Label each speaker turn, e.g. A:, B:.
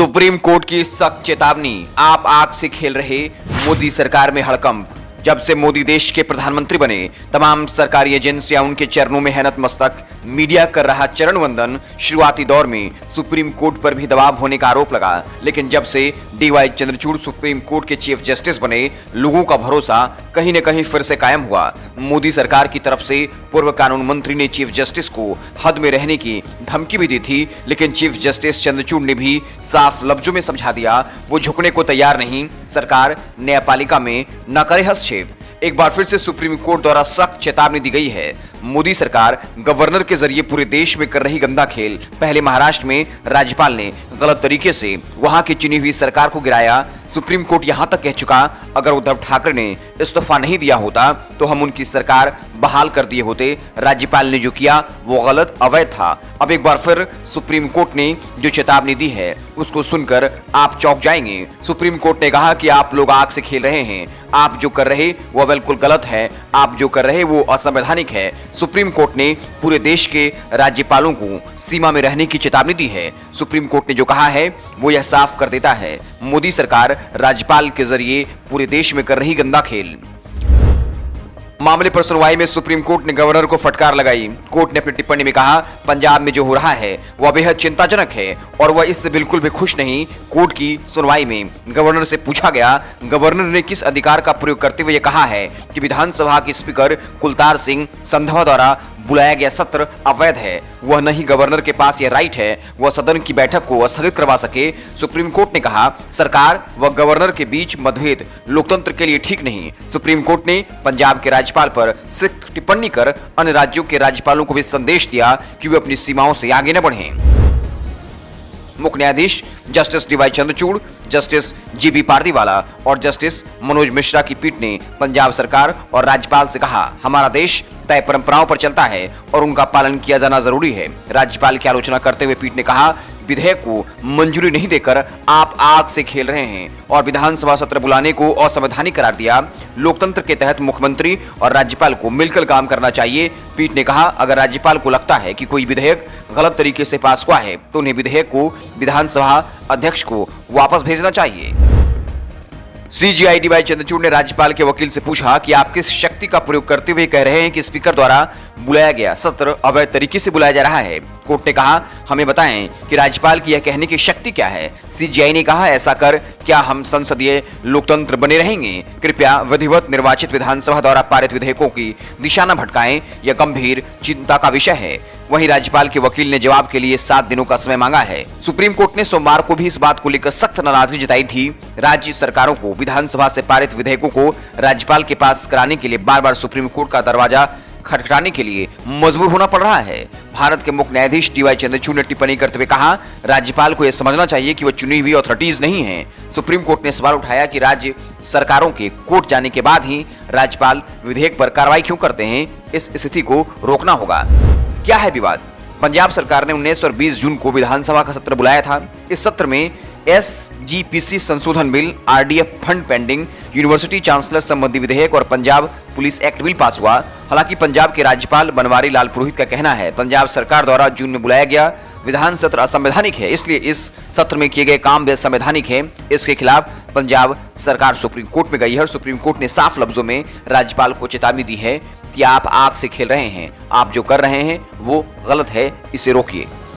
A: Supreme court की सख्त चेतावनी, आप आग से खेल रहे, मोदी सरकार में हड़कंप। जब से मोदी देश के प्रधानमंत्री बने, तमाम सरकारी एजेंसियां उनके चरणों में है नतमस्तक। मीडिया कर रहा चरण वंदन। शुरुआती दौर में सुप्रीम कोर्ट पर भी दबाव होने का आरोप लगा, लेकिन जब से डीवाई चंद्रचूड़ सुप्रीम कोर्ट के चीफ जस्टिस बने, लोगों का भरोसा कहीं न कहीं फिर से कायम हुआ। मोदी सरकार की तरफ से पूर्व कानून मंत्री ने चीफ जस्टिस को हद में रहने की धमकी भी दी थी, लेकिन चीफ जस्टिस चंद्रचूड़ ने भी साफ लफ्जों में समझा दिया, वो झुकने को तैयार नहीं। सरकार न्यायपालिका में न करे हस्तक्षेप। एक बार फिर से सुप्रीम कोर्ट द्वारा सख्त चेतावनी दी गई है। मोदी सरकार गवर्नर के जरिए पूरे देश में कर रही गंदा खेल। पहले महाराष्ट्र में राज्यपाल ने गलत तरीके से वहां की चुनी हुई सरकार को गिराया। सुप्रीम कोर्ट यहां तक कह चुका, अगर उद्धव ठाकरे ने इस्तीफा नहीं दिया होता तो हम उनकी सरकार बहाल कर दिए होते। राज्यपाल ने जो किया वो गलत, अवैध था। अब एक बार फिर सुप्रीम कोर्ट ने जो चेतावनी दी है उसको सुनकर आप चौंक जाएंगे। सुप्रीम कोर्ट ने कहा कि आप लोग आग से खेल रहे हैं, आप जो कर रहे वो बिल्कुल गलत है, आप जो कर रहे वो असंवैधानिक है। सुप्रीम कोर्ट ने पूरे देश के राज्यपालों को सीमा में रहने की चेतावनी दी है। सुप्रीम कोर्ट ने जो कहा है वो यह साफ कर देता है, मोदी सरकार राज्यपाल के जरिए पूरे देश में कर रही गंदा खेल। मामले पर सुनवाई में सुप्रीम कोर्ट ने गवर्नर को फटकार लगाई। कोर्ट ने अपनी टिप्पणी में कहा, पंजाब में जो हो रहा है वह बेहद चिंताजनक है और वह इससे बिल्कुल भी खुश नहीं। कोर्ट की सुनवाई में गवर्नर से पूछा गया, गवर्नर ने किस अधिकार का प्रयोग करते हुए कहा है कि विधानसभा के स्पीकर कुलतार सिंह संधवा द्वारा बुलाया गया सत्र अवैध है। वह नहीं गवर्नर के पास यह राइट है वह सदन की बैठक को स्थगित करवा सके। सुप्रीम कोर्ट ने कहा, सरकार व गवर्नर के बीच मतभेद लोकतंत्र के लिए ठीक नहीं। सुप्रीम कोर्ट ने पंजाब के राज्यपाल पर सख्त टिप्पणी कर अन्य राज्यों के राज्यपालों को भी संदेश दिया कि वे अपनी सीमाओं से आगे न बढ़ें। मुख्य न्यायाधीश justice DY Chandrachud, justice JB Pardiwala और जस्टिस मनोज मिश्रा की पीठ ने पंजाब सरकार और राज्यपाल से कहा, हमारा देश तय परंपराओं पर चलता है और उनका पालन किया जाना जरूरी है। राज्यपाल की आलोचना करते हुए पीठ ने कहा, विधेयक को मंजूरी नहीं देकर आप आग से खेल रहे हैं और विधानसभा सत्र बुलाने को असंवैधानिक करार दिया। लोकतंत्र के तहत मुख्यमंत्री और राज्यपाल को मिलकर काम करना चाहिए। पीठ ने कहा, अगर राज्यपाल को लगता है कि कोई विधेयक गलत तरीके से पास हुआ है तो उन्हें विधेयक को विधानसभा अध्यक्ष को वापस भेजना चाहिए। सीजीआई डीवाई चंद्रचूड़ ने राज्यपाल के वकील से पूछा कि आप किस शक्ति का प्रयोग करते हुए कह रहे हैं कि स्पीकर द्वारा बुलाया गया सत्र अवैध तरीके से बुलाया जा रहा है। कोर्ट ने कहा, हमें बताएं कि राज्यपाल की यह कहने की शक्ति क्या है। सीजीआई ने कहा, ऐसा कर क्या हम संसदीय लोकतंत्र बने रहेंगे? कृपया विधिवत निर्वाचित विधानसभा द्वारा पारित विधेयकों की दिशा न भटकाएं, यह गंभीर चिंता का विषय है। वहीं राज्यपाल के वकील ने जवाब के लिए 7 दिनों का समय मांगा है। सुप्रीम कोर्ट ने सोमवार को भी इस बात को लेकर सख्त नाराजगी जताई थी। राज्य सरकारों को विधानसभा से पारित विधेयकों को राज्यपाल के पास कराने के लिए बार बार सुप्रीम कोर्ट का दरवाजा खटखटाने के लिए मजबूर होना पड़ रहा है। भारत के मुख्य न्यायाधीश डीवाई चंद्रचूड़ ने टिप्पणी करते हुए कहा, राज्यपाल को यह समझना चाहिए कि वह चुनी हुई अथॉरिटीज नहीं है। सुप्रीम कोर्ट ने सवाल उठाया कि राज्य सरकारों के कोर्ट जाने के बाद ही राज्यपाल विधेयक पर कार्रवाई क्यों करते हैं? इस स्थिति को रोकना होगा। क्या है विवाद? पंजाब सरकार ने 19 और 20 जून को विधानसभा का सत्र बुलाया था। इस सत्र में SGPC संशोधन bill, RDF fund pending, university chancellor संबंधी विधेयक और Punjab police act bill pass हुआ। हालांकि पंजाब के राज्यपाल बनवारी लाल पुरोहित का कहना है, पंजाब सरकार द्वारा जून में बुलाया गया विधान सत्र असंवैधानिक है, इसलिए इस सत्र में किए गए काम भी संवैधानिक है। इसके खिलाफ पंजाब सरकार सुप्रीम कोर्ट में गई है और सुप्रीम कोर्ट ने साफ लफ्जों में राज्यपाल को चेतावनी दी है कि आप आग से खेल रहे हैं, आप जो कर रहे हैं वो गलत है, इसे रोकिए।